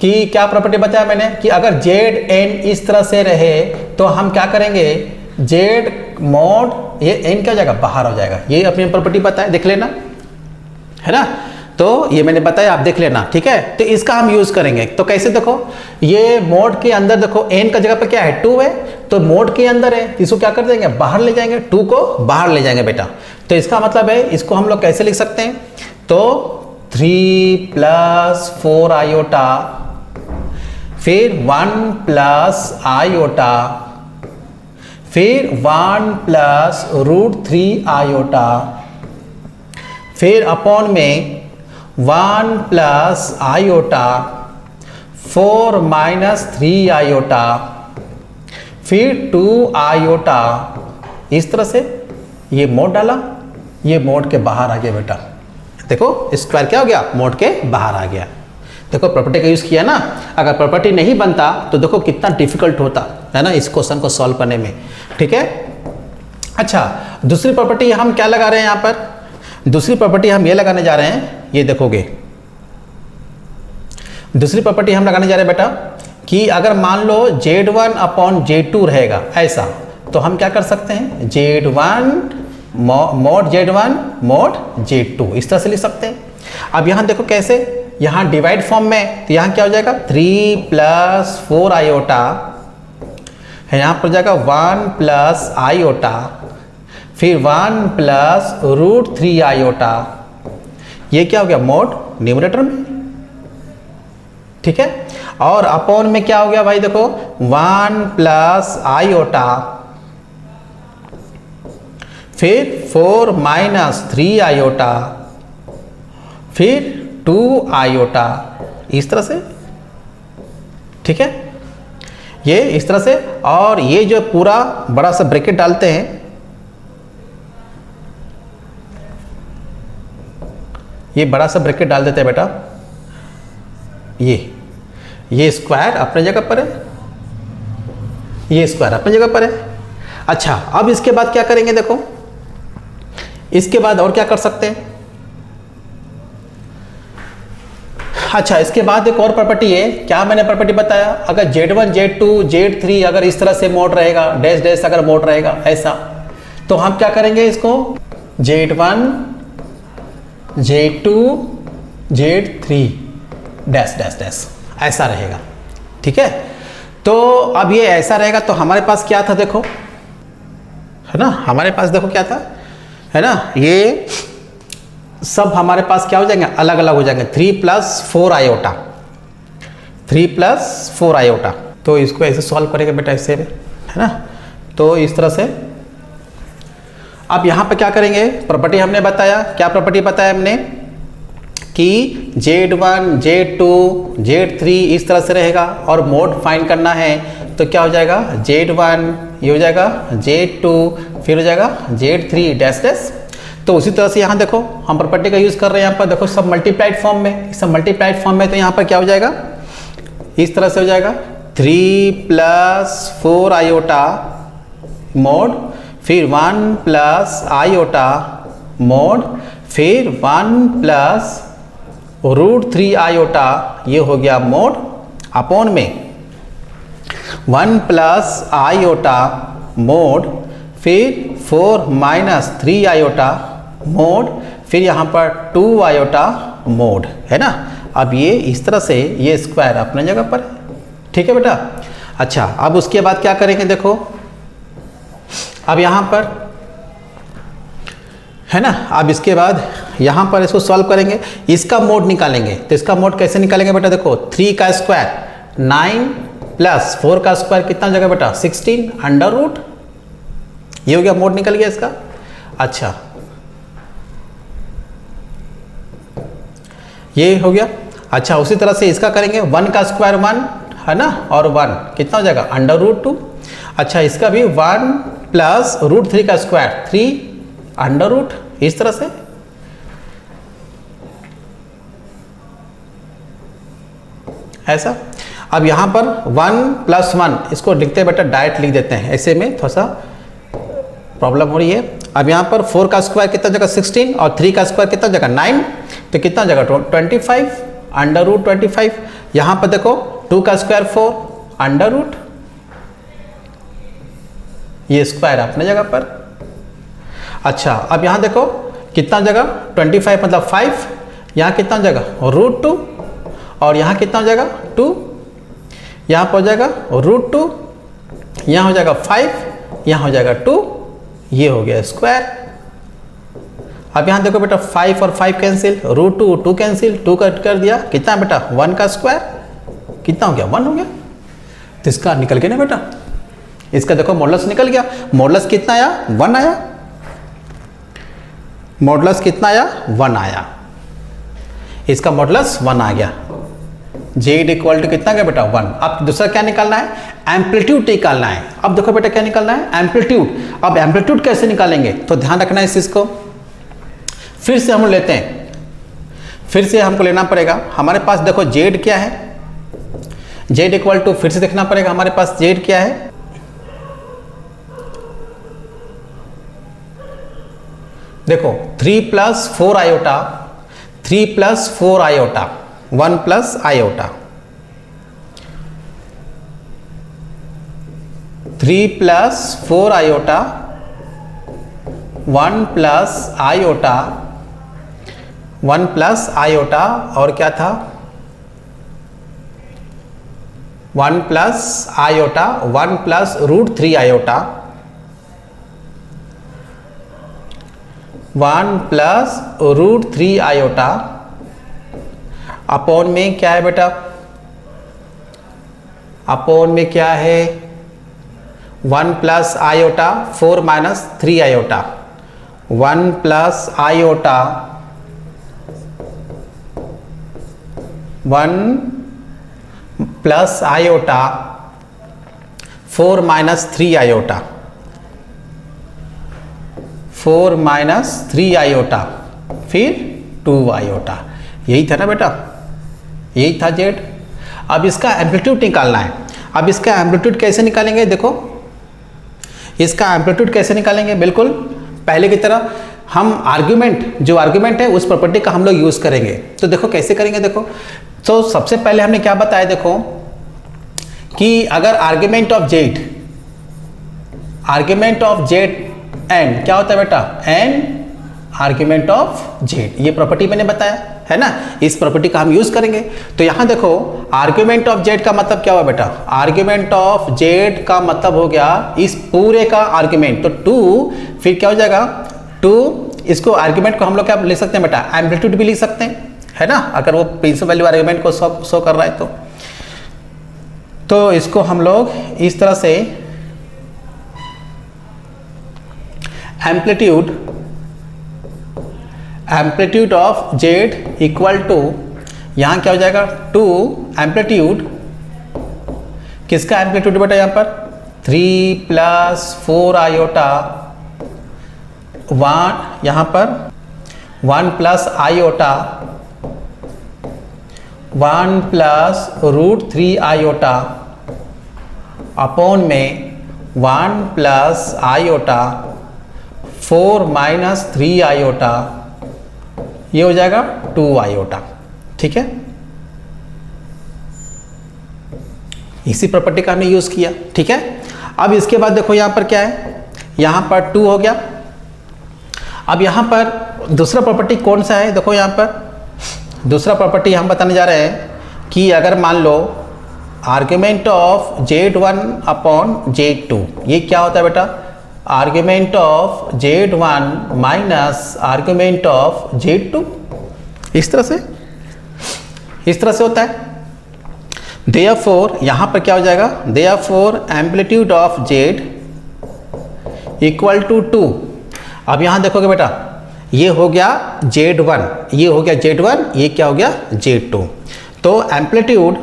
कि, क्या प्रॉपर्टी बताया मैंने, कि अगर जेड एन इस तरह से रहे तो हम क्या करेंगे, जेड मोड, ये एन क्या हो जाएगा, बाहर हो जाएगा। ये अपनी प्रॉपर्टी बताया, देख लेना, है ना। तो ये मैंने बताया, आप देख लेना, ठीक है। तो इसका हम यूज़ करेंगे। तो कैसे, देखो ये मोड के अंदर, देखो एन का जगह पे क्या है, 2 है, तो मोड के अंदर है, इसको क्या कर देंगे, बाहर ले जाएंगे, 2 को बाहर ले जाएंगे बेटा। तो इसका मतलब है, इसको हम लोग कैसे लिख सकते हैं, तो 3 + 4 आयोटा, फिर 1 + आयोटा, फिर 1 + √3 आयोटा, फिर अपॉन में 1 + आयोटा 4 - 3 आयोटा, फिर 2 आयोटा। इस तरह से ये मोड डाला, ये मोड के बाहर आ गया बेटा। देखो स्क्वायर क्या हो गया, मोड के बाहर आ गया। देखो प्रॉपर्टी का यूज़ किया ना। अगर प्रॉपर्टी नहीं बनता तो देखो कितना डिफिकल्ट होता है ना इस क्वेश्चन को सॉल्व करने में, ठीक है। अच्छा, दूसरी प्रॉपर्टी हम क्या लगा रहे हैं यहाँ पर, दूसरी प्रॉपर्टी हम ये लगाने जा रहे हैं, ये देखोगे दूसरी प्रॉपर्टी हम लगाने जा रहे हैं बेटा, कि अगर मान लो Z1 / Z2 रहेगा ऐसा, तो हम क्या कर सकते हैं, Z1 mod Z1 mod Z2, इस तरह से लिख सकते हैं। अब यहाँ देखो कैसे, यहाँ डिवाइड फॉर्म में, तो यहाँ क्या हो जाएगा, 3 + 4 आयोटा है, यहाँ पर जाएगा 1 + आयोटा, फिर 1 + √3 आयोटा, ये क्या हो गया, मोड न्यूमरेटर में, ठीक है। और अपॉन में क्या हो गया भाई, देखो 1 + आयोटा, फिर 4 - 3 आयोटा, फिर 2 आयोटा, इस तरह से, ठीक है, ये इस तरह से। और ये जो पूरा बड़ा सा ब्रैकेट डालते हैं, ये बड़ा सा ब्रैकेट डाल देते हैं बेटा, ये स्क्वायर अपने जगह पर है, ये स्क्वायर अपनी जगह पर है। अच्छा, अब इसके बाद क्या करेंगे, देखो इसके बाद और क्या कर सकते हैं। अच्छा, इसके बाद एक और प्रॉपर्टी है, क्या मैंने प्रॉपर्टी बताया, अगर Z1 Z2 Z3 अगर इस तरह से मोड रहेगा, डैश डैश अगर मोड रहेगा ऐसा, तो हम क्या करेंगे, इसको Z1 Z2 Z3 dash dash dash ऐसा रहेगा, ठीक है। तो अब ये ऐसा रहेगा, तो हमारे पास क्या था, देखो है ना, हमारे पास देखो क्या था, है ना, ये सब हमारे पास क्या हो जाएंगे, अलग अलग हो जाएंगे। 3 + 4 आयोटा, 3 + 4 आयोटा। तो इसको ऐसे सॉल्व करेंगे बेटा, इससे, है ना। तो इस तरह से अब यहाँ पे क्या करेंगे, प्रॉपर्टी हमने बताया, क्या प्रॉपर्टी बताया हमने, कि Z1 Z2 Z3 इस तरह से रहेगा और मोड फाइंड करना है, तो क्या हो जाएगा Z1, ये हो जाएगा Z2, फिर हो जाएगा Z3 डैश डैश। तो उसी तरह से यहाँ देखो हम प्रॉपर्टी का यूज़ कर रहे हैं, यहाँ पर देखो सब मल्टीप्लाइड फॉर्म में, सब मल्टीप्लाइड फॉर्म में, तो यहाँ पर क्या हो जाएगा इस तरह से हो जाएगा 3 + 4 आयोटा मोड, फिर 1 + आयोटा मोड, फिर 1 + √3 आयोटा, ये हो गया मोड, अपॉन में 1 + आयोटा मोड, फिर 4 - 3 आयोटा मोड, फिर यहाँ पर 2 आयोटा मोड, है ना। अब ये इस तरह से ये स्क्वायर अपने जगह पर है, ठीक है बेटा। अच्छा, अब उसके बाद क्या करेंगे देखो, अब यहाँ पर है ना, अब इसके बाद यहाँ पर इसको सॉल्व करेंगे, इसका मोड निकालेंगे। तो इसका मोड कैसे निकालेंगे बेटा, देखो 3 का स्क्वायर 9 + 4 का स्क्वायर कितना हो जाएगा बेटा 16 √, ये हो गया मोड, निकल गया इसका। अच्छा, ये हो गया। अच्छा, उसी तरह से इसका करेंगे, 1 का स्क्वायर 1 है ना, और 1 कितना हो जाएगा √2। अच्छा, इसका भी 1 + √3 का स्क्वायर 3 √, इस तरह से। ऐसा। अब यहाँ पर 1 + 1 इसको लिखते हैं बेटा, डायरेक्ट लिख देते हैं, ऐसे में थोड़ा सा प्रॉब्लम हो रही है। अब यहाँ पर 4 का स्क्वायर कितना जगह 16 और 3 का स्क्वायर कितना जगह 9, तो कितना जगह 25 √25। यहाँ पर देखो 2 का स्क्वायर 4 √, ये स्क्वायर अपने जगह पर। अच्छा, अब यहाँ देखो कितना जगह 25 मतलब 5, यहाँ कितना जगह √2, और यहाँ कितना हो जाएगा 2, यहाँ पर हो जाएगा √2, यहाँ हो जाएगा 5, यहाँ हो जाएगा 2, ये हो गया स्क्वायर। अब यहाँ देखो बेटा 5 और 5 कैंसिल, √2 2 कैंसिल, 2 कट कर दिया, कितना बेटा 1 का स्क्वायर कितना हो गया 1 हो गया। तो इसका निकल गया ना बेटा, इसका देखो मॉडुलस निकल गया। मॉडुलस कितना आया 1 आया, मॉडुलस कितना आया 1 आया, इसका मॉडुलस 1 आ गया। Z = कितना गया बेटा 1। अब दूसरा क्या निकालना है, एम्पलीट्यूड निकालना है। अब देखो बेटा क्या निकालना है एम्पलीट्यूड। अब एम्पलीट्यूड कैसे निकालेंगे, तो ध्यान रखना है इस चीज को। फिर से हम लेते हैं, फिर से हमको लेना पड़ेगा, हमारे पास देखो Z क्या है, Z = फिर से देखना पड़ेगा हमारे पास Z क्या है। देखो 3 + 4 iota, 3 + 4 iota 1 + iota, 3 + 4 iota 1 + iota, 1 + iota, और क्या था 1 + आयोटा, 1 + √3 आयोटा, 1 + √3 आयोटा, अपॉन में क्या है बेटा, अपॉन में क्या है 1 + iota 4 - 3 iota, 1 + iota 1 + iota 4 - 3 iota, 4 - 3 iota, फिर 2 आयोटा, यही था ना बेटा, यही था Z। अब इसका एम्पलीट्यूड निकालना है। अब इसका एम्पलीट्यूड कैसे निकालेंगे, देखो इसका एम्पलीट्यूड कैसे निकालेंगे, बिल्कुल पहले की तरह हम आर्ग्यूमेंट, जो आर्ग्यूमेंट है उस प्रॉपर्टी का हम लोग यूज करेंगे। तो देखो कैसे करेंगे, देखो तो सबसे पहले हमने क्या बताया, देखो कि अगर argument of Z, argument of Z and क्या होता है बेटा एंड आर्ग्यूमेंट ऑफ Z, ये प्रॉपर्टी मैंने बताया है ना, इस प्रॉपर्टी का हम यूज करेंगे। तो यहां देखो आर्ग्यूमेंट ऑफ Z का मतलब क्या हुआ बेटा, आर्ग्यूमेंट ऑफ Z का मतलब हो गया इस पूरे का आर्ग्यूमेंट, तो 2 फिर क्या हो जाएगा 2, इसको आर्ग्यूमेंट को हम लोग क्या लिख सकते हैं बेटा एम्पलीट्यूड भी लिख सकते हैं, है ना, अगर वो प्रिंसिपल वैल्यू आर्ग्यूमेंट को शो कर रहा है तो इसको हम लोग इस तरह से एम्पलीट्यूड ऑफ Z = यहाँ क्या हो जाएगा 2 एम्पलीट्यूड किसका एम्पलीट्यूड बेटा यहाँ पर 3 प्लस 4 आयोटा 1, यहाँ पर 1 plus iota 1 plus √3 iota upon में 1 प्लस आयोटा 4 माइनस 3 आयोटा, ये हो जाएगा 2 आयोटा। ठीक है, इसी प्रॉपर्टी का हमने यूज किया। ठीक है, अब इसके बाद देखो यहां पर क्या है, यहां पर 2 हो गया। अब यहां पर दूसरा प्रॉपर्टी कौन सा है, देखो यहां पर दूसरा प्रॉपर्टी हम बताने जा रहे हैं कि अगर मान लो argument of Z1 upon Z2, ये क्या होता है बेटा, argument of Z1 minus argument of Z2, इस तरह से होता है। देयरफॉर यहाँ पर क्या हो जाएगा, therefore amplitude of Z equal to 2। अब यहाँ देखोगे बेटा, ये हो गया Z1, ये हो गया Z1, ये क्या हो गया Z2। तो amplitude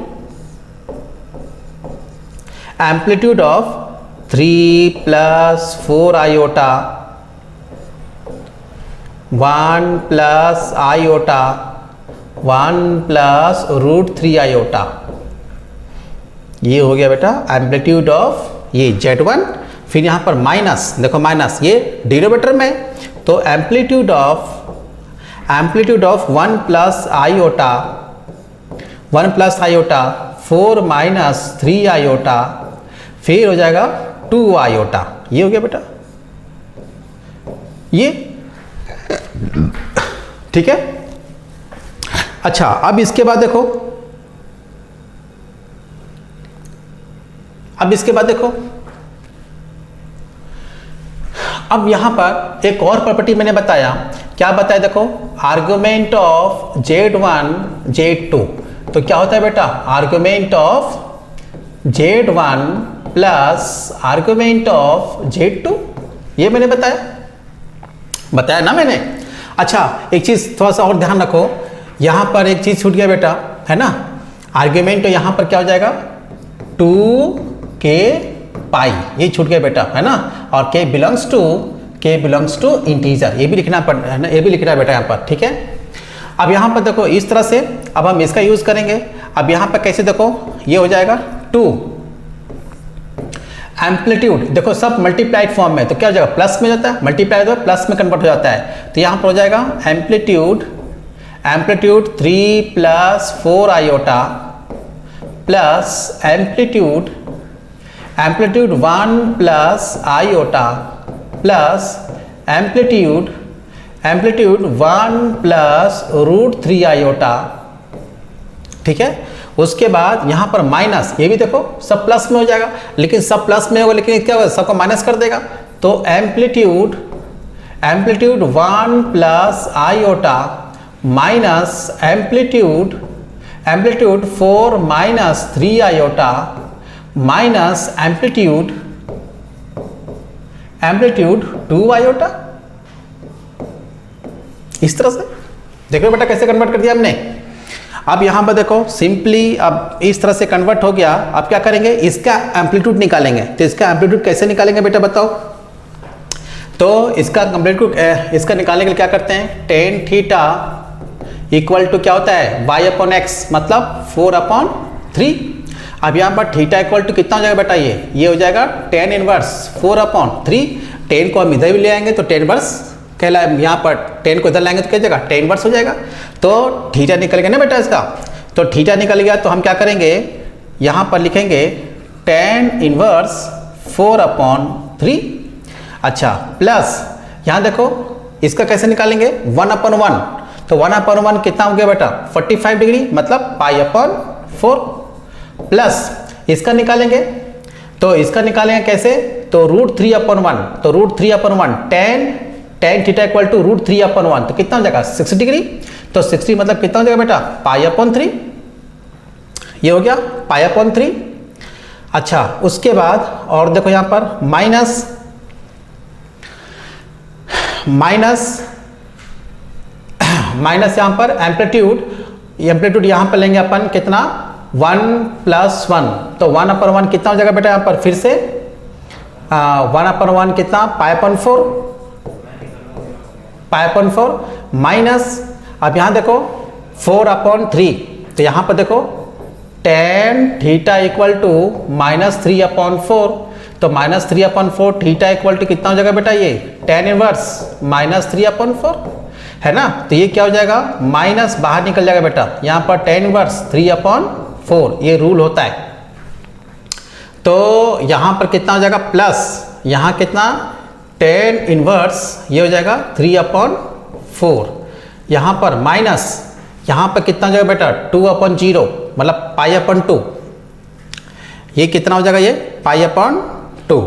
of 3 plus 4 iota 1 plus iota 1 plus √3 iota, ये हो गया बेटा एम्पलीट्यूड ऑफ ये Z1। फिर यहाँ पर माइनस, देखो माइनस ये डिनोमिनेटर में, तो amplitude of 1 plus iota 4 minus 3 iota, फिर हो जाएगा 2 आयोटा, ये हो गया बेटा ये। ठीक है, अच्छा अब इसके बाद देखो, अब यहां पर एक और प्रॉपर्टी मैंने बताया, क्या बताया देखो, आर्गुमेंट ऑफ Z1 Z2, तो क्या होता है बेटा, argument of Z1 plus argument of Z2, ये मैंने बताया ना मैंने। अच्छा एक चीज थोड़ा सा और ध्यान रखो, यहां पर एक चीज छूट गया बेटा, है ना, आर्गुमेंट तो यहां पर क्या हो जाएगा 2k पाई, ये छूट गया बेटा, है ना, और k बिलोंग्स टू इंटीजर, ये भी लिखना है ना, ये भी लिखना है बेटा यहाँ पर। ठीक है, अब यहाँ पर देखो इस तरह से, अब हम इसका यूज करेंगे। अब यहाँ पर कैसे देखो, ये हो जाएगा 2 एम्पलीट्यूड, देखो सब मल्टीप्लाइड फॉर्म में, तो क्या हो जाएगा प्लस में जाता है, मल्टीप्लाई तो प्लस में कन्वर्ट हो जाता है, तो यहाँ पर हो जाएगा amplitude 3 plus 4 iota plus amplitude 1 plus iota plus amplitude 1 plus √3 iota. ठीक है, उसके बाद यहाँ पर माइनस, ये भी देखो सब प्लस में हो जाएगा, लेकिन सब प्लस में होगा, लेकिन क्या होगा, सबको माइनस कर देगा, तो amplitude 1 plus iota minus amplitude 4 minus 3 iota minus amplitude 2 iota, इस तरह से। देखो बेटा कैसे कन्वर्ट कर दिया हमने। अब यहां पर देखो सिंपली, अब इस तरह से कन्वर्ट हो गया। अब क्या करेंगे, इसका एम्पलीट्यूड निकालेंगे। तो इसका एम्पलीट्यूड कैसे निकालेंगे बेटा बताओ, तो इसका एम्पलीट्यूड इसका निकालने के लिए क्या करते हैं, टेन थीटा इक्वल टू क्या होता है y/x, मतलब 4/3। अब यहाँ पर थीटा इक्वल टू कितना हो जाएगा बेटा, ये हो जाएगा tan इनवर्स 4/3। टेन को हम इधर भी ले आएंगे तो tan इनवर्स कहला, यहाँ पर टेन को इधर लाएंगे तो क्या जाएगा tan इनवर्स हो जाएगा। तो थीटा निकल गया ना बेटा इसका, तो थीटा निकल गया, तो हम क्या करेंगे, यहाँ पर लिखेंगे tan इनवर्स 4/3। अच्छा प्लस यहाँ देखो इसका कैसे निकालेंगे, 1/1, तो 1/1 कितना हो गया बेटा 45 डिग्री, मतलब π/4 प्लस इसका निकालेंगे, तो इसका निकालेंगे कैसे, तो √3/1, तो √3/1 tan थीटा इक्वल टू √3/1, तो कितना हो जाएगा 60 डिग्री, तो 60 मतलब कितना हो जाएगा बेटा π/3, ये हो गया π/3। अच्छा उसके बाद और देखो यहाँ पर माइनस यहाँ पर एम्पलीट्यूड यहाँ पर लेंगे अपन कितना 1 प्लस 1, तो 1/1 कितना हो जाएगा बेटा यहाँ पर फिर से 1/1 कितना पाई/4 माइनस, अब यहाँ देखो 4/3, तो यहाँ पर देखो tan थीटा इक्वल टू -3/4, तो -3/4 थीटा इक्वल टू कितना हो जाएगा बेटा ये tan इनवर्स -3/4 है ना। तो ये क्या हो जाएगा माइनस बाहर निकल जाएगा बेटा, यहाँ पर tan इनवर्स 3/4 ये रूल होता है। तो यहाँ पर कितना हो जाएगा प्लस, यहाँ कितना tan इनवर्स ये हो जाएगा 3/4, यहाँ पर माइनस, यहाँ पर कितना हो जाएगा बेटा 2/0 मतलब पाई/2, ये कितना हो जाएगा ये पाई/2,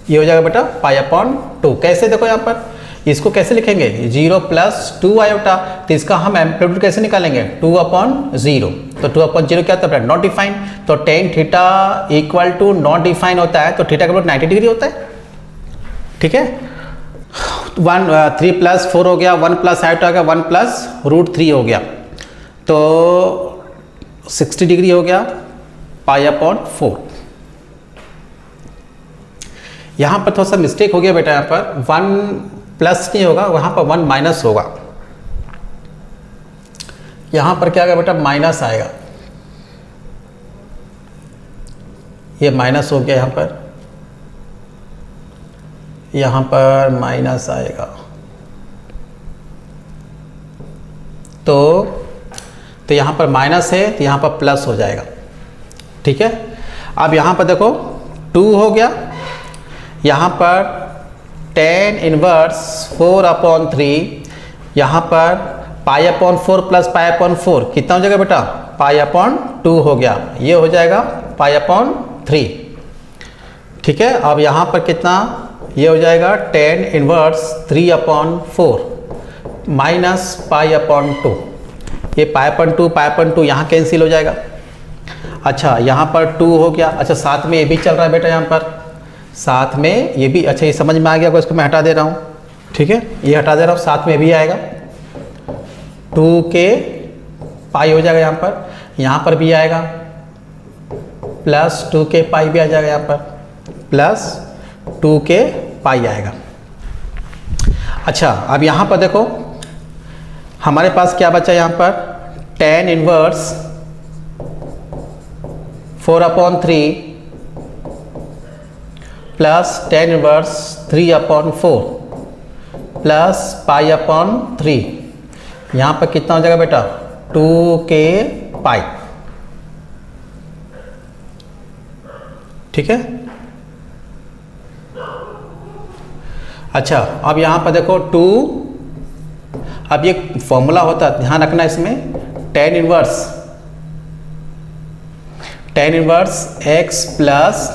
ये हो जाएगा बेटा पाई/2। कैसे देखो यहाँ पर इसको कैसे लिखेंगे 0 + 2 आयोटा, तो इसका हम एम्पलीट्यूड कैसे निकालेंगे 2/0, तो 2/0 क्या होता है नॉट डिफाइन, तो tan theta equal to not define होता है, तो थीटा का मतलब 90 डिग्री होता है। ठीक है 3 + 4 हो गया, 1 प्लस आयोटा हो गया, 1 + √3 हो गया, तो 60 डिग्री हो गया पाई/4। यहाँ पर थोड़ा सा मिस्टेक हो गया बेटा, यहाँ पर 1 प्लस नहीं होगा, वहाँ पर 1 माइनस होगा, यहाँ पर क्या आएगा बेटा माइनस आएगा, ये माइनस हो गया, यहाँ पर माइनस आएगा, तो यहाँ पर माइनस है तो यहाँ पर प्लस हो जाएगा। ठीक है अब यहाँ पर देखो 2 हो गया, यहाँ पर tan इनवर्स 4/3, यहाँ पर पाई/4 प्लस पाई/4 कितना हो जाएगा बेटा पाई/2 हो गया, ये हो जाएगा पाई/3। ठीक है अब यहाँ पर कितना ये हो जाएगा tan इनवर्स 3/4 माइनस पाई/2, ये पाई/2 यहाँ कैंसिल हो जाएगा। अच्छा यहाँ पर 2 हो गया, अच्छा साथ में ये भी चल रहा है बेटा, यहाँ पर साथ में ये भी, अच्छा ये समझ में आ गया, इसको मैं हटा दे रहा हूँ। ठीक है ये हटा दे रहा हूँ, साथ में भी आएगा 2k पाई हो जाएगा, यहाँ पर भी आएगा प्लस 2k पाई भी आ जाएगा, यहाँ पर प्लस 2k पाई आएगा। अच्छा अब यहाँ पर देखो हमारे पास क्या बचा, यहाँ पर tan inverse 4/3 plus tan inverse 3/4 plus pi, यहाँ पर कितना हो जाएगा बेटा 2k पाई। ठीक है अच्छा अब यहाँ पर देखो 2, अब ये फॉर्मूला होता है ध्यान रखना इसमें, tan inverse x plus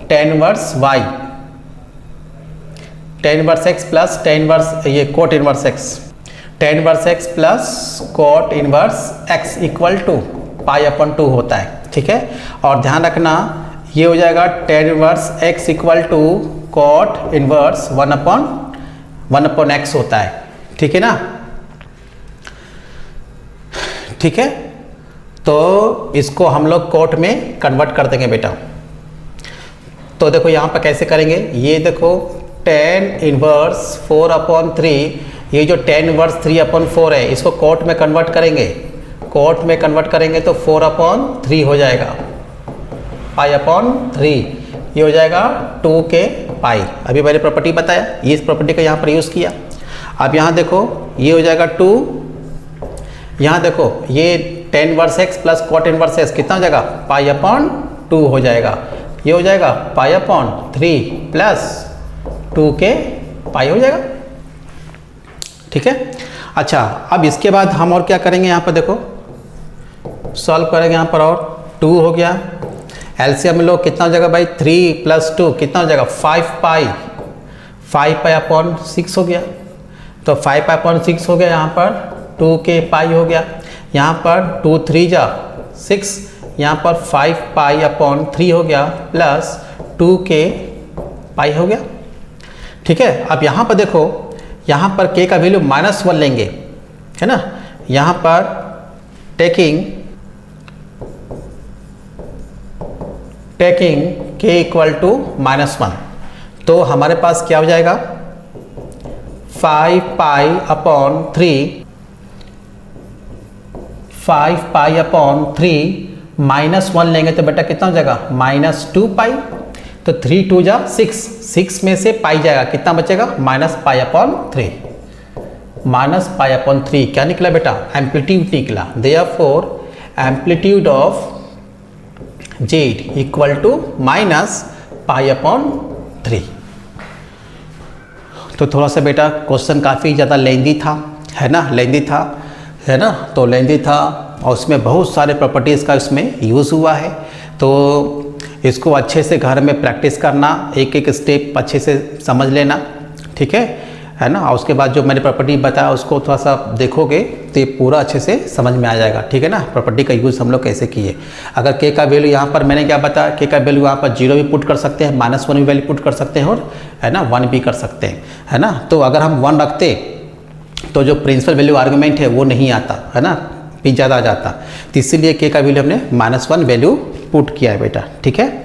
tan inverse y, tan inverse x plus tan inverse ये cot inverse x, tan inverse x plus cot inverse x equal to pi होता है। ठीक है और ध्यान रखना ये हो जाएगा tan inverse x equal to cot inverse 1/x होता है। ठीक है ना, ठीक है तो इसको हम लोग कोट में कन्वर्ट कर देंगे बेटा। तो देखो यहाँ पर कैसे करेंगे, ये देखो tan इनवर्स 4/3, ये जो tan इनवर्स 3/4 है इसको कोट में कन्वर्ट करेंगे, कोट में कन्वर्ट करेंगे तो 4/3 हो जाएगा पाई/3, ये हो जाएगा 2k पाई। अभी मैंने प्रॉपर्टी बताया, ये इस प्रॉपर्टी का यहाँ पर यूज़ किया। अब यहाँ देखो ये हो जाएगा 2, यहाँ देखो ये tan inverse x plus cot inverse x कितना हो जाएगा पाई/2 हो जाएगा, ये हो जाएगा पाई/3 प्लस 2k पाई हो जाएगा। ठीक है अच्छा अब इसके बाद हम और क्या करेंगे, यहाँ पर देखो सॉल्व करेंगे, यहाँ पर और 2 हो गया, एलसीएम में लोग कितना हो जाएगा भाई 3 + 2 कितना हो जाएगा 5 पाई/6 हो गया, तो 5 पाई/6 हो गया, यहाँ पर 2k पाई हो गया, यहाँ पर 2 3 जा 6, यहाँ पर 5 पाई/3 हो गया प्लस 2k पाई हो गया। ठीक है अब यहाँ पर देखो यहाँ पर k का वैल्यू -1 लेंगे है ना, यहाँ पर टेकिंग k इक्वल टू -1, तो हमारे पास क्या हो जाएगा 5 पाई अपॉन 3 -1 लेंगे तो बेटा कितना हो जाएगा -2 पाई, तो 3 2 जा 6 में से पाई जाएगा, कितना बचेगा -π/3 क्या निकला बेटा एम्पलीट्यूड निकला। Therefore amplitude of z equal to -π/3। तो थोड़ा सा बेटा क्वेश्चन काफ़ी ज़्यादा लेंदी था, है ना, तो लेंदी था और उसमें बहुत सारे प्रॉपर्टीज़ का इसमें यूज़ हुआ है। तो इसको अच्छे से घर में प्रैक्टिस करना, एक एक स्टेप अच्छे से समझ लेना, ठीक है ना। और उसके बाद जो मैंने प्रॉपर्टी बताया उसको थोड़ा सा देखोगे तो ये पूरा अच्छे से समझ में आ जाएगा, ठीक है ना। प्रॉपर्टी का यूज़ हम लोग कैसे किए। अगर के का वैल्यू यहाँ पर मैंने क्या बताया, के का वैल्यू यहाँ पर 0 भी पुट कर सकते हैं, -1 भी वैल्यू पुट कर सकते हैं, और है ना 1 भी कर सकते हैं, है ना। तो अगर हम 1 रखते तो जो प्रिंसिपल वैल्यू आर्गूमेंट है वो नहीं आता, है ना, पी ज़्यादा आ जाता। तो इसीलिए के का वैल्यू हमने -1 वैल्यू पुट किया है बेटा, ठीक है।